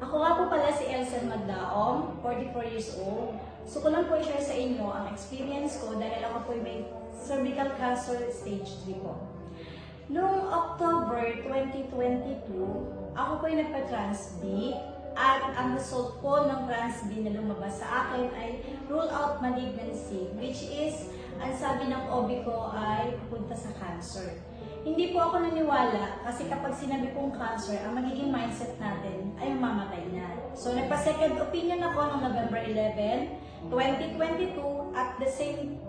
Ako nga po pala si Elsen Magdaom, 44 years old. So ko lang po i-share sa inyo ang experience ko dahil ako po may cervical cancer stage 3 po. Noong October 2022, ako po ay nagpa-Trans B at ang result po ng Trans B na lumabas sa akin ay rule out malignancy, which is ang sabi ng OB ko ay pupunta sa cancer. Hindi po ako naniwala kasi kapag sinabi kong cancer, ang magiging mindset natin ay mamamatay na. So nagpa-second opinion ako noong November 11, 2022 at the same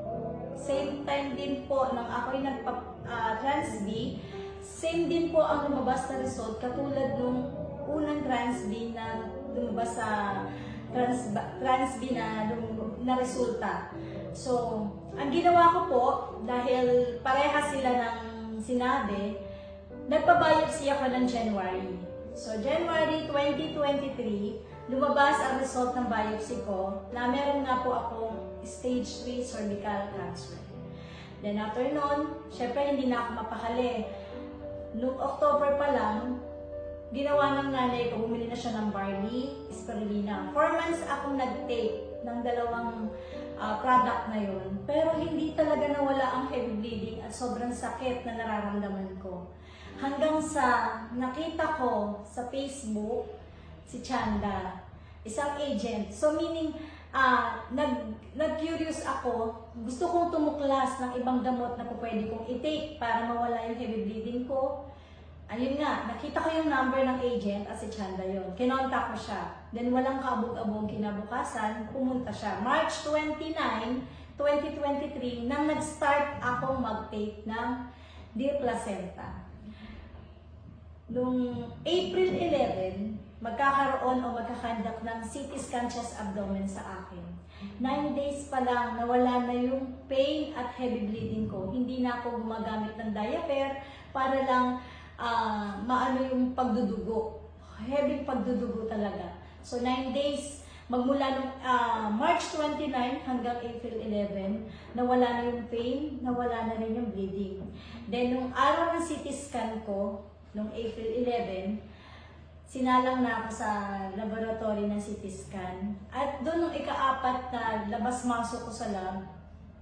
time din po nang ako'y nagpa-Trans B, same din po ang lumabas na result katulad nung unang Trans B na lumabas sa Trans B na resulta. So, ang ginawa ko po, dahil pareha sila ng sinabi, nagpa-biopsy ako ng January. So, January 2023, lumabas ang result ng biopsy ko na meron nga po akong stage 3 cervical cancer. Then after nun, syempre hindi na ako mapakali. Noong October pa lang, ginawa ng nanay ko, bumili na siya ng barley, spirulina. 4 months akong nag-take ng dalawang product na yun. Pero hindi talaga nawala ang heavy bleeding at sobrang sakit na nararamdaman ko. Hanggang sa nakita ko sa Facebook si Chanda, isang agent. So meaning, nag-curious ako, gusto kong tumuklas ng ibang gamot na pwede kong i-take para mawala yung heavy bleeding ko. Ayun nga, nakita ko yung number ng agent at si Chanda yun. Kinontak ko siya. Then walang kaabog-abong kinabukasan, pumunta siya. March 29, 2023, nang nag-start akong mag-take ng Dear Placenta. Noong April 11, magkakaroon o magkakandak ng CT scan chest abdomen sa akin. 9 days pa lang, nawala na yung pain at heavy bleeding ko. Hindi na ako gumagamit ng diaper para lang maano yung pagdudugo. Heavy pagdudugo talaga. So 9 days, magmula nung March 29 hanggang April 11, nawala na yung pain, nawala na rin yung bleeding. Then nung araw ng CT scan ko, nung April 11, sinalang na ako sa laboratory ng CT scan. At doon nung ika-4 na labas-masok ko sa lab,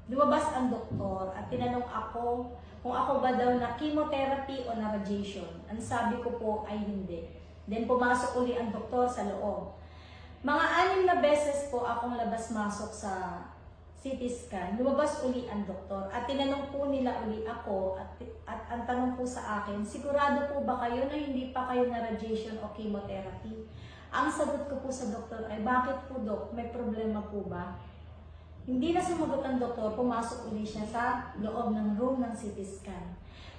lumabas ang doktor at tinanong ako kung ako ba daw na chemotherapy o na radiation. Ang sabi ko po ay hindi. Then pumasok uli ang doktor sa loob. Mga 6 na beses po akong labas-masok sa CT scan, lumabas uli ang doktor at tinanong po nila uli ako at ang tanong po sa akin, sigurado po ba kayo na hindi pa kayo na radiation o chemotherapy? Ang sagot ko po sa doktor ay, bakit po dok? May problema po ba? Hindi na sumagot ang doktor, pumasok uli siya sa loob ng room ng CT scan.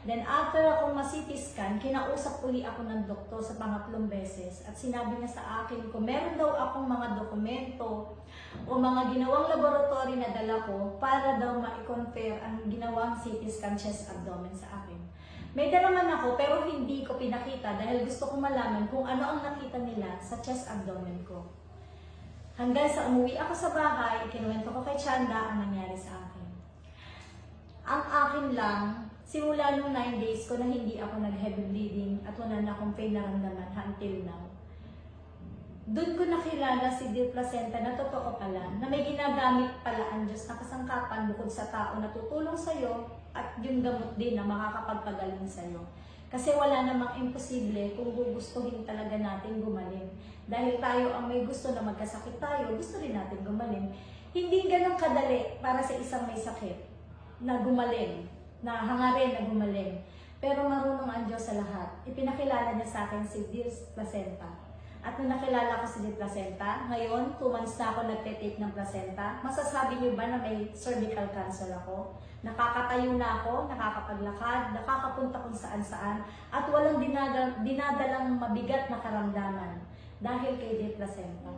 Then after akong ma-CT scan, kinausap uli ako ng doktor sa pangatlong beses at sinabi niya sa akin kung meron daw akong mga dokumento o mga ginawang laboratory na dala ko para daw ma-compare ang ginawang CT scan chest abdomen sa akin. May dala man ako pero hindi ko pinakita dahil gusto kong malaman kung ano ang nakita nila sa chest abdomen ko. Hanggang sa umuwi ako sa bahay, ikinuwento ko kay Chanda ang nangyari sa akin. Ang akin lang, simula nung 9 days ko na hindi ako nag-heavy bleeding at wala na akong pain naramdaman until now. Doon ko nakilala si Dear Placenta na totoo pala, na may ginagamit pala ang Diyos na kasangkapan bukod sa tao na tutulong sa'yo at yung gamot din na makakapagpagaling sa'yo. Kasi wala namang imposible kung gugustuhin talaga natin gumaling. Dahil tayo ang may gusto na magkasakit tayo, gusto rin natin gumaling. Hindi ganun kadali para sa isang may sakit na gumaling, na hangarin na gumaling. Pero marunong ang Diyos sa lahat. Ipinakilala niya sa akin si Dear Placenta. At nung nakilala ko si Dear Placenta, ngayon, 2 months na ako nagte-take ng placenta, masasabi niyo ba na may cervical cancer ako? Nakakatayo na ako, nakakapaglakad, nakakapunta kung saan-saan, at walang dinadalang mabigat na karamdaman dahil kay Dear Placenta.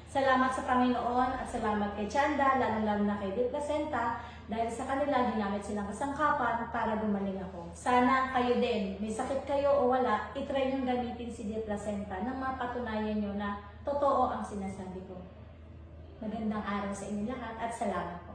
Salamat sa Panginoon at salamat kay Chanda, lalong-lalo na kay Dear Placenta, dahil sa kanila ginamit silang kasangkapan para gumaling ako. Sana kayo din, may sakit kayo o wala, itry nyo gamitin si Dear Placenta nang mapatunayan nyo na totoo ang sinasabi ko. Magandang araw sa inyo lahat at salamat.